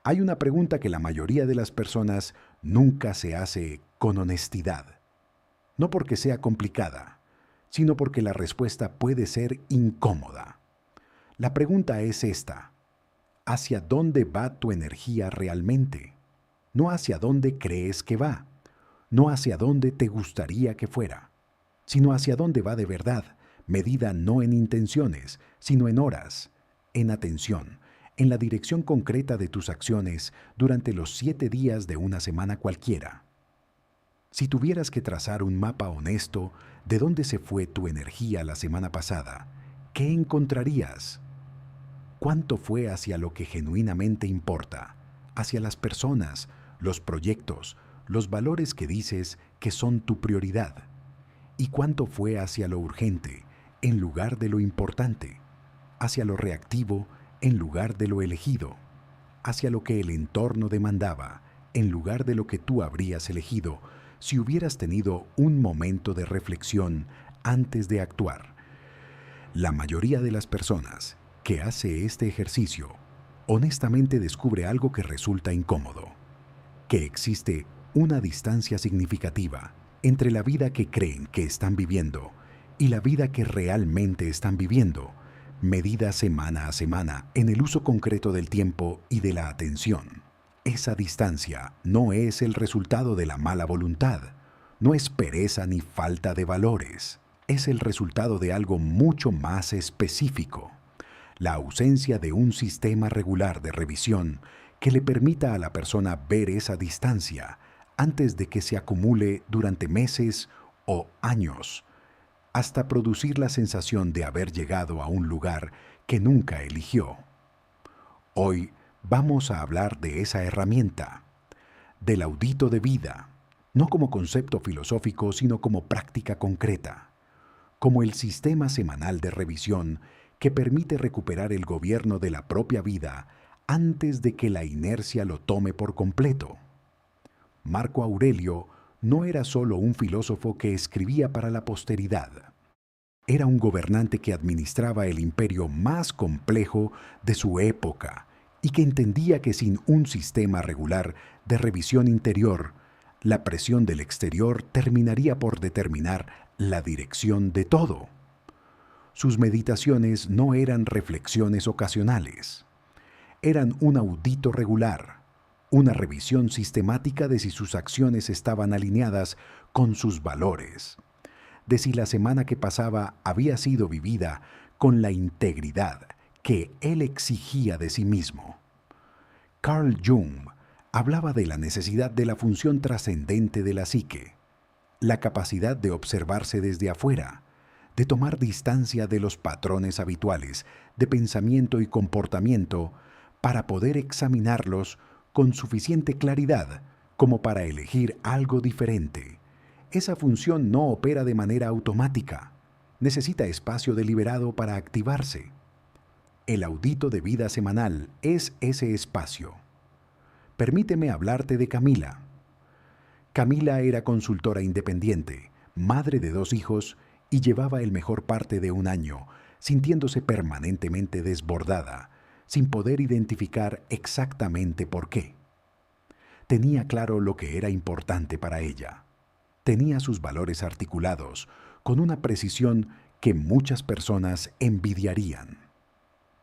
Hay una pregunta que la mayoría de las personas nunca se hace con honestidad. No porque sea complicada, sino porque la respuesta puede ser incómoda. La pregunta es esta: ¿hacia dónde va tu energía realmente? No hacia dónde crees que va, no hacia dónde te gustaría que fuera, sino hacia dónde va de verdad, medida no en intenciones, sino en horas, en atención, en la dirección concreta de tus acciones durante los 7 días de una semana cualquiera. Si tuvieras que trazar un mapa honesto de dónde se fue tu energía la semana pasada, ¿qué encontrarías? ¿Cuánto fue hacia lo que genuinamente importa? Hacia las personas, los proyectos, los valores que dices que son tu prioridad. ¿Y cuánto fue hacia lo urgente en lugar de lo importante? Hacia lo reactivo en lugar de lo elegido. Hacia lo que el entorno demandaba en lugar de lo que tú habrías elegido si hubieras tenido un momento de reflexión antes de actuar. La mayoría de las personas que hace este ejercicio honestamente descubre algo que resulta incómodo: que existe una distancia significativa entre la vida que creen que están viviendo y la vida que realmente están viviendo, medida semana a semana en el uso concreto del tiempo y de la atención. Esa distancia no es el resultado de la mala voluntad, no es pereza ni falta de valores, es el resultado de algo mucho más específico: la ausencia de un sistema regular de revisión que le permita a la persona ver esa distancia antes de que se acumule durante meses o años, hasta producir la sensación de haber llegado a un lugar que nunca eligió. Hoy vamos a hablar de esa herramienta, del audito de vida, no como concepto filosófico, sino como práctica concreta, como el sistema semanal de revisión que permite recuperar el gobierno de la propia vida antes de que la inercia lo tome por completo. Marco Aurelio no era solo un filósofo que escribía para la posteridad. Era un gobernante que administraba el imperio más complejo de su época y que entendía que sin un sistema regular de revisión interior, la presión del exterior terminaría por determinar la dirección de todo. Sus meditaciones no eran reflexiones ocasionales, eran un audito regular, una revisión sistemática de si sus acciones estaban alineadas con sus valores, de si la semana que pasaba había sido vivida con la integridad que él exigía de sí mismo. Carl Jung hablaba de la necesidad de la función trascendente de la psique, la capacidad de observarse desde afuera, de tomar distancia de los patrones habituales de pensamiento y comportamiento para poder examinarlos con suficiente claridad como para elegir algo diferente. Esa función no opera de manera automática. Necesita espacio deliberado para activarse. El audito de vida semanal es ese espacio. Permíteme hablarte de Camila. Camila era consultora independiente, madre de 2 hijos y llevaba el mejor parte de un año sintiéndose permanentemente desbordada, sin poder identificar exactamente por qué. Tenía claro lo que era importante para ella. Tenía sus valores articulados con una precisión que muchas personas envidiarían.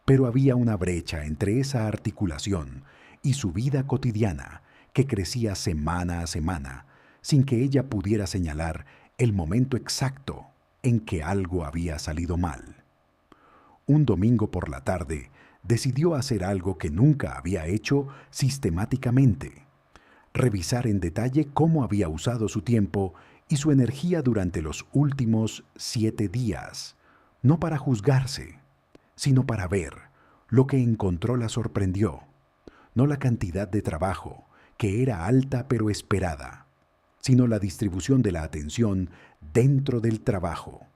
Pero había una brecha entre esa articulación y su vida cotidiana que crecía semana a semana, sin que ella pudiera señalar el momento exacto en que algo había salido mal. Un domingo por la tarde, decidió hacer algo que nunca había hecho sistemáticamente: revisar en detalle cómo había usado su tiempo y su energía durante los últimos 7 días, no para juzgarse, sino para ver. Lo que encontró la sorprendió: no la cantidad de trabajo, que era alta pero esperada, sino la distribución de la atención dentro del trabajo,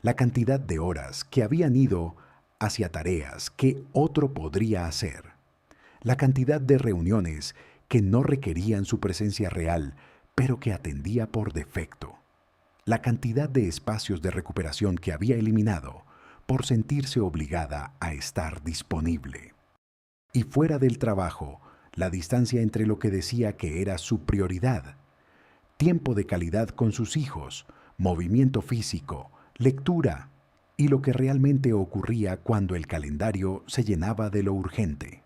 la cantidad de horas que habían ido hacia tareas que otro podría hacer, la cantidad de reuniones que no requerían su presencia real, pero que atendía por defecto, la cantidad de espacios de recuperación que había eliminado por sentirse obligada a estar disponible. Y fuera del trabajo, la distancia entre lo que decía que era su prioridad, tiempo de calidad con sus hijos, movimiento físico, lectura y lo que realmente ocurría cuando el calendario se llenaba de lo urgente.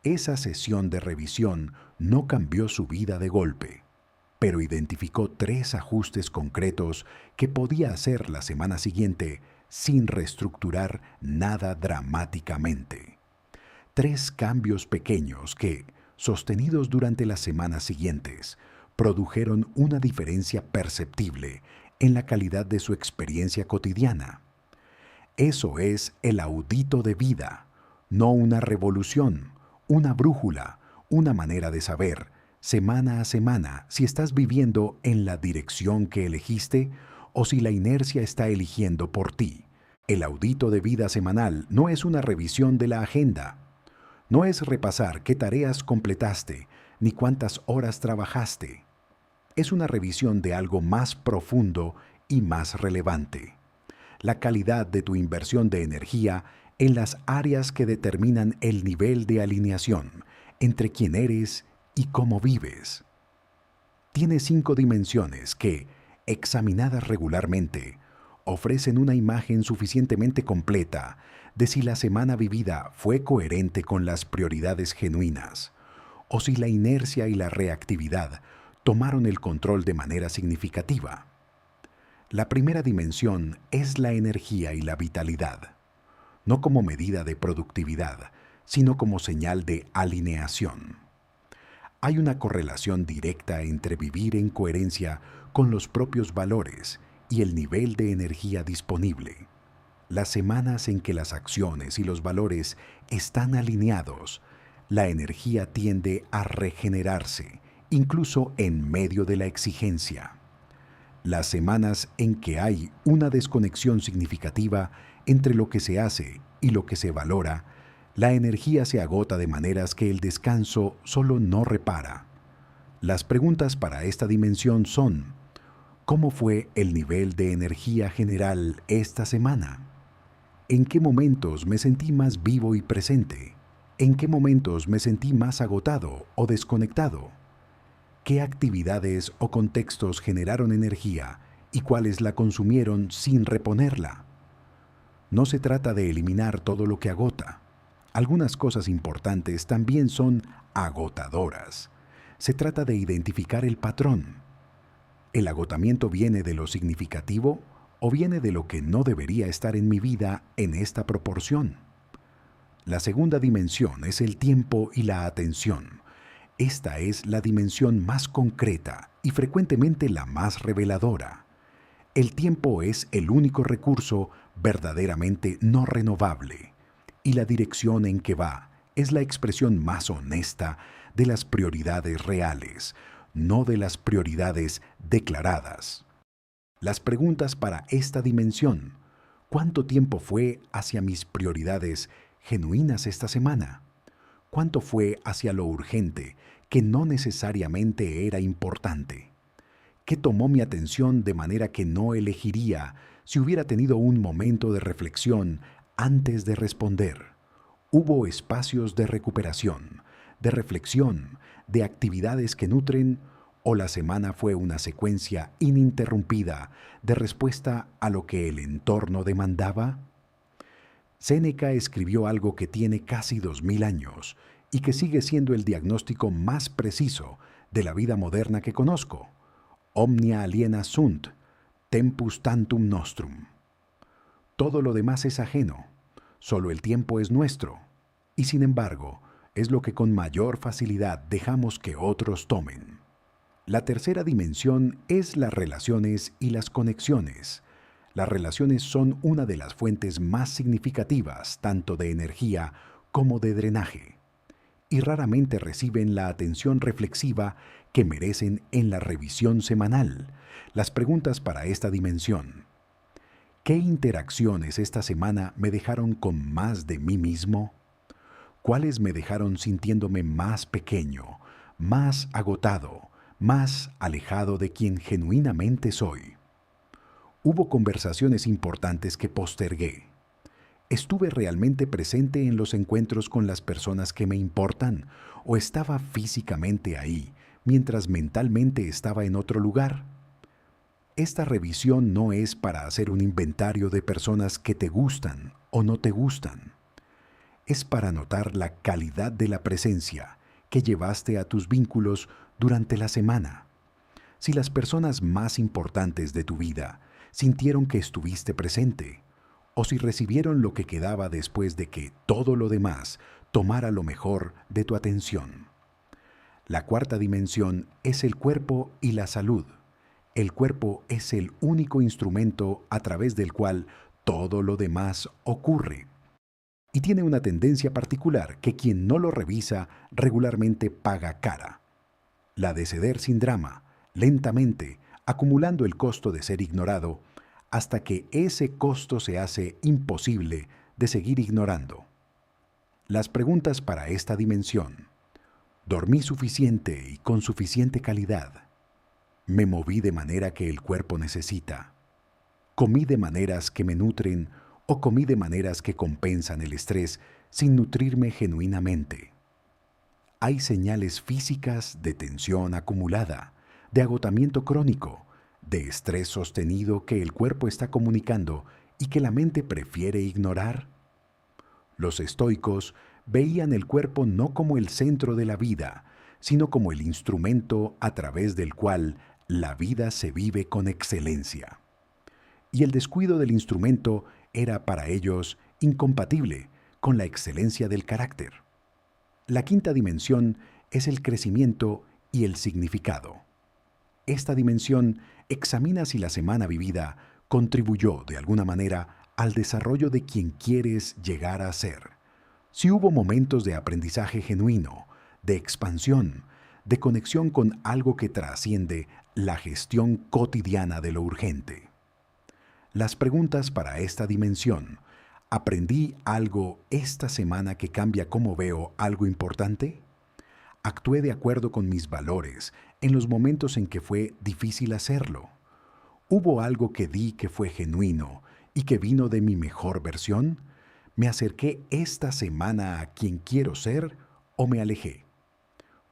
Esa sesión de revisión no cambió su vida de golpe, pero identificó 3 ajustes concretos que podía hacer la semana siguiente sin reestructurar nada dramáticamente. 3 cambios pequeños que, sostenidos durante las semanas siguientes, produjeron una diferencia perceptible en la calidad de su experiencia cotidiana. Eso es el audito de vida, no una revolución, una brújula, una manera de saber, semana a semana, si estás viviendo en la dirección que elegiste o si la inercia está eligiendo por ti. El audito de vida semanal no es una revisión de la agenda. No es repasar qué tareas completaste ni cuántas horas trabajaste. Es una revisión de algo más profundo y más relevante. La calidad de tu inversión de energía en las áreas que determinan el nivel de alineación entre quién eres y cómo vives. Tiene 5 dimensiones que, examinadas regularmente, ofrecen una imagen suficientemente completa de si la semana vivida fue coherente con las prioridades genuinas, o si la inercia y la reactividad tomaron el control de manera significativa. La primera dimensión es la energía y la vitalidad, no como medida de productividad, sino como señal de alineación. Hay una correlación directa entre vivir en coherencia con los propios valores y el nivel de energía disponible. Las semanas en que las acciones y los valores están alineados, la energía tiende a regenerarse, incluso en medio de la exigencia. Las semanas en que hay una desconexión significativa entre lo que se hace y lo que se valora, la energía se agota de maneras que el descanso solo no repara. Las preguntas para esta dimensión son: ¿cómo fue el nivel de energía general esta semana? ¿En qué momentos me sentí más vivo y presente? ¿En qué momentos me sentí más agotado o desconectado? ¿Qué actividades o contextos generaron energía y cuáles la consumieron sin reponerla? No se trata de eliminar todo lo que agota. Algunas cosas importantes también son agotadoras. Se trata de identificar el patrón. ¿El agotamiento viene de lo significativo o viene de lo que no debería estar en mi vida en esta proporción? La segunda dimensión es el tiempo y la atención. Esta es la dimensión más concreta y frecuentemente la más reveladora. El tiempo es el único recurso verdaderamente no renovable, y la dirección en que va es la expresión más honesta de las prioridades reales, no de las prioridades declaradas. Las preguntas para esta dimensión: ¿cuánto tiempo fue hacia mis prioridades genuinas esta semana? ¿Cuánto fue hacia lo urgente que no necesariamente era importante? ¿Qué tomó mi atención de manera que no elegiría si hubiera tenido un momento de reflexión antes de responder? ¿Hubo espacios de recuperación, de reflexión, de actividades que nutren, o la semana fue una secuencia ininterrumpida de respuesta a lo que el entorno demandaba? Séneca escribió algo que tiene casi 2000 años y que sigue siendo el diagnóstico más preciso de la vida moderna que conozco: omnia aliena sunt, tempus tantum nostrum. Todo lo demás es ajeno, solo el tiempo es nuestro, y sin embargo, es lo que con mayor facilidad dejamos que otros tomen. La tercera dimensión es las relaciones y las conexiones. Las relaciones son una de las fuentes más significativas tanto de energía como de drenaje, y raramente reciben la atención reflexiva que merecen en la revisión semanal. Las preguntas para esta dimensión: ¿qué interacciones esta semana me dejaron con más de mí mismo? ¿Cuáles me dejaron sintiéndome más pequeño, más agotado, más alejado de quien genuinamente soy? Hubo conversaciones importantes que postergué. ¿Estuve realmente presente en los encuentros con las personas que me importan o estaba físicamente ahí mientras mentalmente estaba en otro lugar? Esta revisión no es para hacer un inventario de personas que te gustan o no te gustan. Es para notar la calidad de la presencia que llevaste a tus vínculos durante la semana. Si las personas más importantes de tu vida sintieron que estuviste presente, o si recibieron lo que quedaba después de que todo lo demás tomara lo mejor de tu atención. La cuarta dimensión es el cuerpo y la salud. El cuerpo es el único instrumento a través del cual todo lo demás ocurre. Y tiene una tendencia particular que quien no lo revisa regularmente paga cara. La de ceder sin drama, lentamente, acumulando el costo de ser ignorado, hasta que ese costo se hace imposible de seguir ignorando. Las preguntas para esta dimensión. ¿Dormí suficiente y con suficiente calidad? ¿Me moví de manera que el cuerpo necesita? ¿Comí de maneras que me nutren o comí de maneras que compensan el estrés sin nutrirme genuinamente? Hay señales físicas de tensión acumulada, de agotamiento crónico, de estrés sostenido que el cuerpo está comunicando y que la mente prefiere ignorar. Los estoicos veían el cuerpo no como el centro de la vida, sino como el instrumento a través del cual la vida se vive con excelencia. Y el descuido del instrumento era para ellos incompatible con la excelencia del carácter. La quinta dimensión es el crecimiento y el significado. Esta dimensión examina si la semana vivida contribuyó de alguna manera al desarrollo de quien quieres llegar a ser. Si hubo momentos de aprendizaje genuino, de expansión, de conexión con algo que trasciende la gestión cotidiana de lo urgente. Las preguntas para esta dimensión. ¿Aprendí algo esta semana que cambia cómo veo algo importante? ¿Actué de acuerdo con mis valores en los momentos en que fue difícil hacerlo? ¿Hubo algo que di que fue genuino y que vino de mi mejor versión? ¿Me acerqué esta semana a quien quiero ser o me alejé?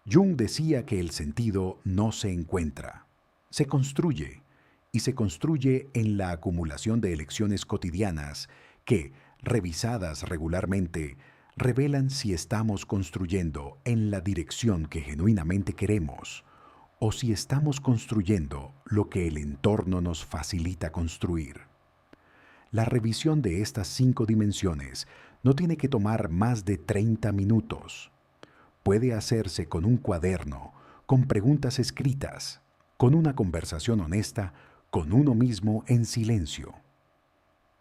Jung decía que el sentido no se encuentra, se construye, y se construye en la acumulación de elecciones cotidianas que, revisadas regularmente, revelan si estamos construyendo en la dirección que genuinamente queremos o si estamos construyendo lo que el entorno nos facilita construir. La revisión de estas 5 dimensiones no tiene que tomar más de 30 minutos. Puede hacerse con un cuaderno, con preguntas escritas, con una conversación honesta, con uno mismo en silencio.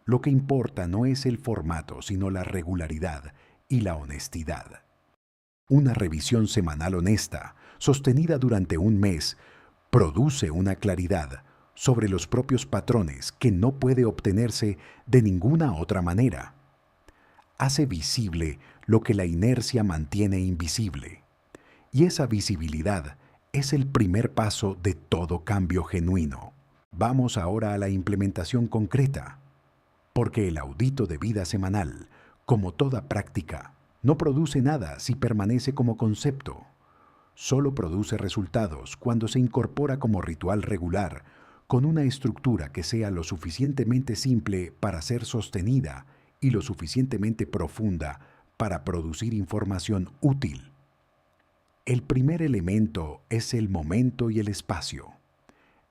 Lo que importa no es el formato, sino la regularidad y la honestidad. Una revisión semanal honesta, sostenida durante un mes, produce una claridad sobre los propios patrones que no puede obtenerse de ninguna otra manera. Hace visible lo que la inercia mantiene invisible. Y esa visibilidad es el primer paso de todo cambio genuino. Vamos ahora a la implementación concreta, porque el audito de vida semanal, como toda práctica, no produce nada si permanece como concepto. Solo produce resultados cuando se incorpora como ritual regular, con una estructura que sea lo suficientemente simple para ser sostenida y lo suficientemente profunda para producir información útil. El primer elemento es el momento y el espacio.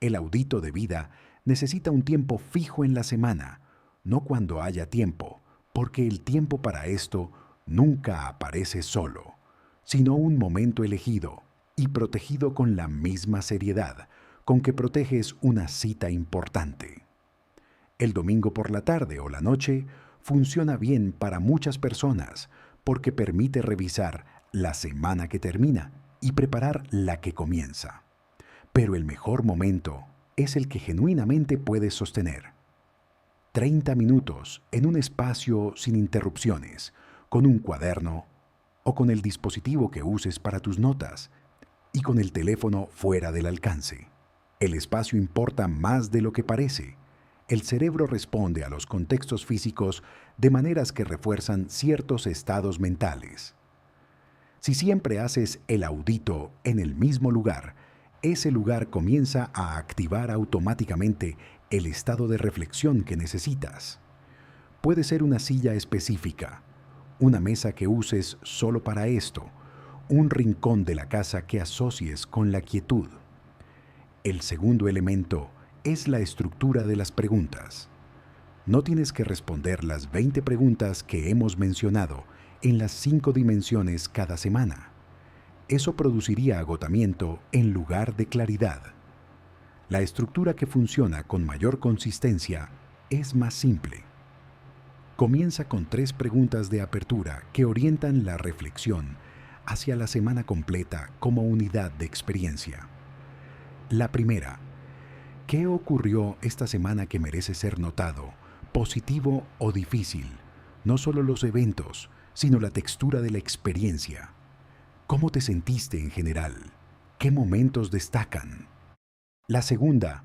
El audito de vida necesita un tiempo fijo en la semana, no cuando haya tiempo, porque el tiempo para esto nunca aparece solo, sino un momento elegido y protegido con la misma seriedad con que proteges una cita importante. El domingo por la tarde o la noche funciona bien para muchas personas porque permite revisar la semana que termina y preparar la que comienza. Pero el mejor momento es el que genuinamente puedes sostener. 30 minutos en un espacio sin interrupciones, con un cuaderno o con el dispositivo que uses para tus notas y con el teléfono fuera del alcance. El espacio importa más de lo que parece. El cerebro responde a los contextos físicos de maneras que refuerzan ciertos estados mentales. Si siempre haces el audito en el mismo lugar, ese lugar comienza a activar automáticamente el estado de reflexión que necesitas. Puede ser una silla específica, una mesa que uses solo para esto, un rincón de la casa que asocies con la quietud. El segundo elemento es la estructura de las preguntas. No tienes que responder las 20 preguntas que hemos mencionado en las 5 dimensiones cada semana. Eso produciría agotamiento en lugar de claridad. La estructura que funciona con mayor consistencia es más simple. Comienza con 3 preguntas de apertura que orientan la reflexión hacia la semana completa como unidad de experiencia. La primera: ¿qué ocurrió esta semana que merece ser notado, positivo o difícil? No solo los eventos, sino la textura de la experiencia. ¿Cómo te sentiste en general? ¿Qué momentos destacan? La segunda: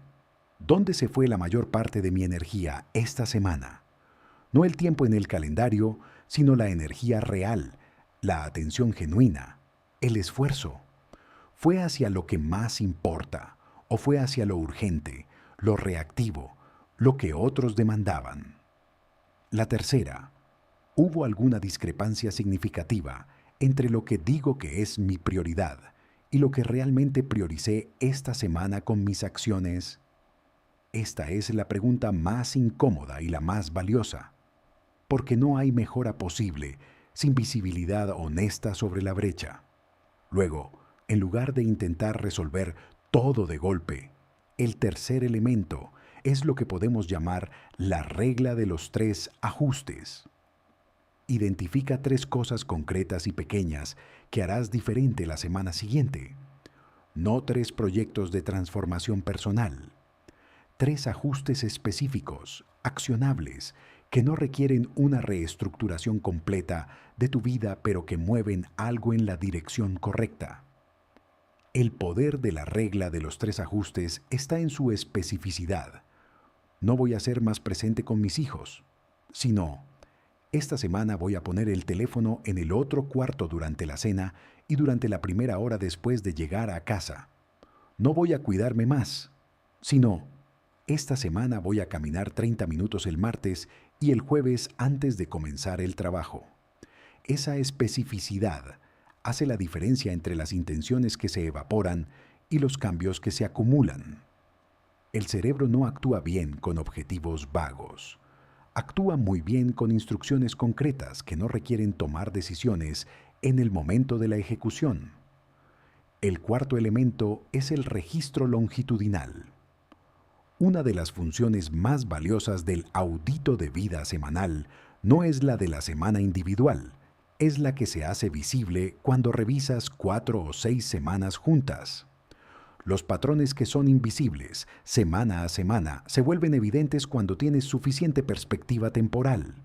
¿dónde se fue la mayor parte de mi energía esta semana? No el tiempo en el calendario, sino la energía real, la atención genuina, el esfuerzo. ¿Fue hacia lo que más importa o fue hacia lo urgente, lo reactivo, lo que otros demandaban? La tercera: ¿hubo alguna discrepancia significativa entre lo que digo que es mi prioridad y lo que realmente prioricé esta semana con mis acciones? Esta es la pregunta más incómoda y la más valiosa, porque no hay mejora posible sin visibilidad honesta sobre la brecha. Luego, en lugar de intentar resolver todo de golpe, el tercer elemento es lo que podemos llamar la regla de los 3 ajustes. Identifica 3 cosas concretas y pequeñas que harás diferente la semana siguiente. No 3 proyectos de transformación personal. 3 ajustes específicos, accionables, que no requieren una reestructuración completa de tu vida, pero que mueven algo en la dirección correcta. El poder de la regla de los 3 ajustes está en su especificidad. No voy a ser más presente con mis hijos, sino, esta semana voy a poner el teléfono en el otro cuarto durante la cena y durante la primera hora después de llegar a casa. No voy a cuidarme más, sino, esta semana voy a caminar 30 minutos el martes y el jueves antes de comenzar el trabajo. Esa especificidad hace la diferencia entre las intenciones que se evaporan y los cambios que se acumulan. El cerebro no actúa bien con objetivos vagos. Actúa muy bien con instrucciones concretas que no requieren tomar decisiones en el momento de la ejecución. El cuarto elemento es el registro longitudinal. Una de las funciones más valiosas del audito de vida semanal no es la de la semana individual, es la que se hace visible cuando revisas 4 o 6 semanas juntas. Los patrones que son invisibles semana a semana se vuelven evidentes cuando tienes suficiente perspectiva temporal.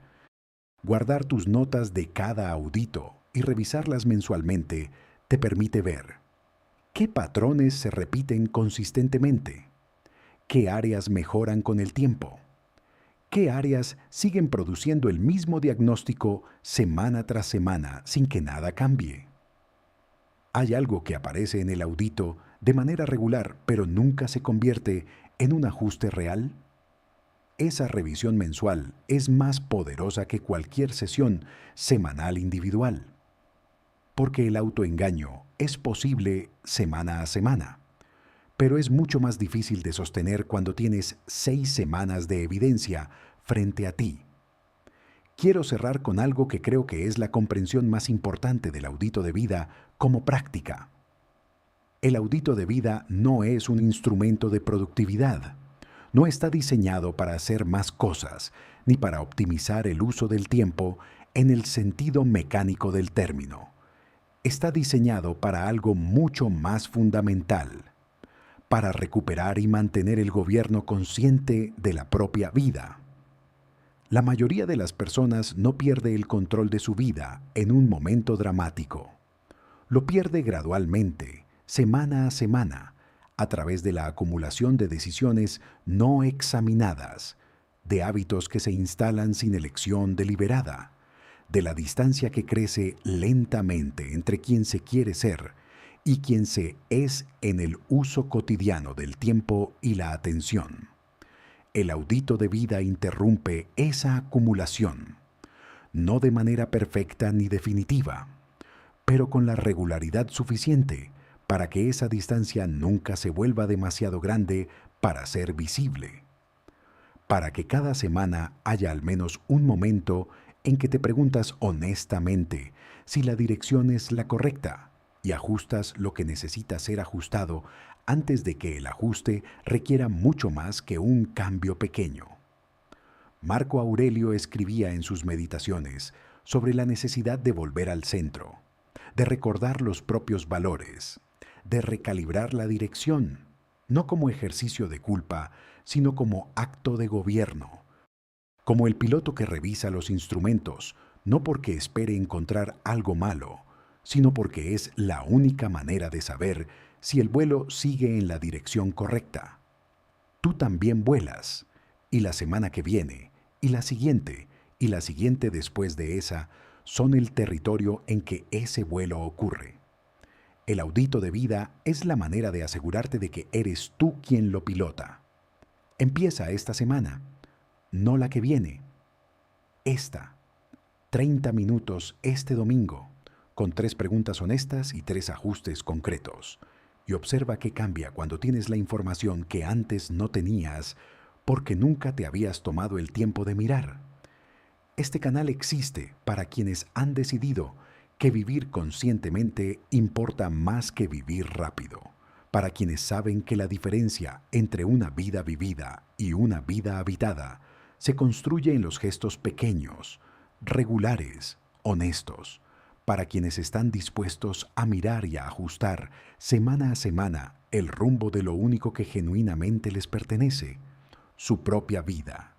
Guardar tus notas de cada audito y revisarlas mensualmente te permite ver qué patrones se repiten consistentemente, qué áreas mejoran con el tiempo, qué áreas siguen produciendo el mismo diagnóstico semana tras semana sin que nada cambie. Hay algo que aparece en el audito de manera regular, pero nunca se convierte en un ajuste real. Esa revisión mensual es más poderosa que cualquier sesión semanal individual, porque el autoengaño es posible semana a semana, pero es mucho más difícil de sostener cuando tienes 6 semanas de evidencia frente a ti. Quiero cerrar con algo que creo que es la comprensión más importante del audito de vida como práctica. El audito de vida no es un instrumento de productividad. No está diseñado para hacer más cosas, ni para optimizar el uso del tiempo en el sentido mecánico del término. Está diseñado para algo mucho más fundamental, para recuperar y mantener el gobierno consciente de la propia vida. La mayoría de las personas no pierde el control de su vida en un momento dramático. Lo pierde gradualmente, semana a semana, a través de la acumulación de decisiones no examinadas, de hábitos que se instalan sin elección deliberada, de la distancia que crece lentamente entre quien se quiere ser y quien se es en el uso cotidiano del tiempo y la atención. El audito de vida interrumpe esa acumulación, no de manera perfecta ni definitiva, pero con la regularidad suficiente para que esa distancia nunca se vuelva demasiado grande para ser visible, para que cada semana haya al menos un momento en que te preguntas honestamente si la dirección es la correcta y ajustas lo que necesita ser ajustado antes de que el ajuste requiera mucho más que un cambio pequeño. Marco Aurelio escribía en sus meditaciones sobre la necesidad de volver al centro, de recordar los propios valores, de recalibrar la dirección, no como ejercicio de culpa, sino como acto de gobierno, como el piloto que revisa los instrumentos, no porque espere encontrar algo malo, sino porque es la única manera de saber si el vuelo sigue en la dirección correcta. Tú también vuelas, y la semana que viene, y la siguiente después de esa, son el territorio en que ese vuelo ocurre. El audito de vida es la manera de asegurarte de que eres tú quien lo pilota. Empieza esta semana, no la que viene. Esta, 30 minutos este domingo, con 3 preguntas honestas y 3 ajustes concretos. Y observa qué cambia cuando tienes la información que antes no tenías porque nunca te habías tomado el tiempo de mirar. Este canal existe para quienes han decidido que vivir conscientemente importa más que vivir rápido, para quienes saben que la diferencia entre una vida vivida y una vida habitada se construye en los gestos pequeños, regulares, honestos, para quienes están dispuestos a mirar y a ajustar semana a semana el rumbo de lo único que genuinamente les pertenece, su propia vida.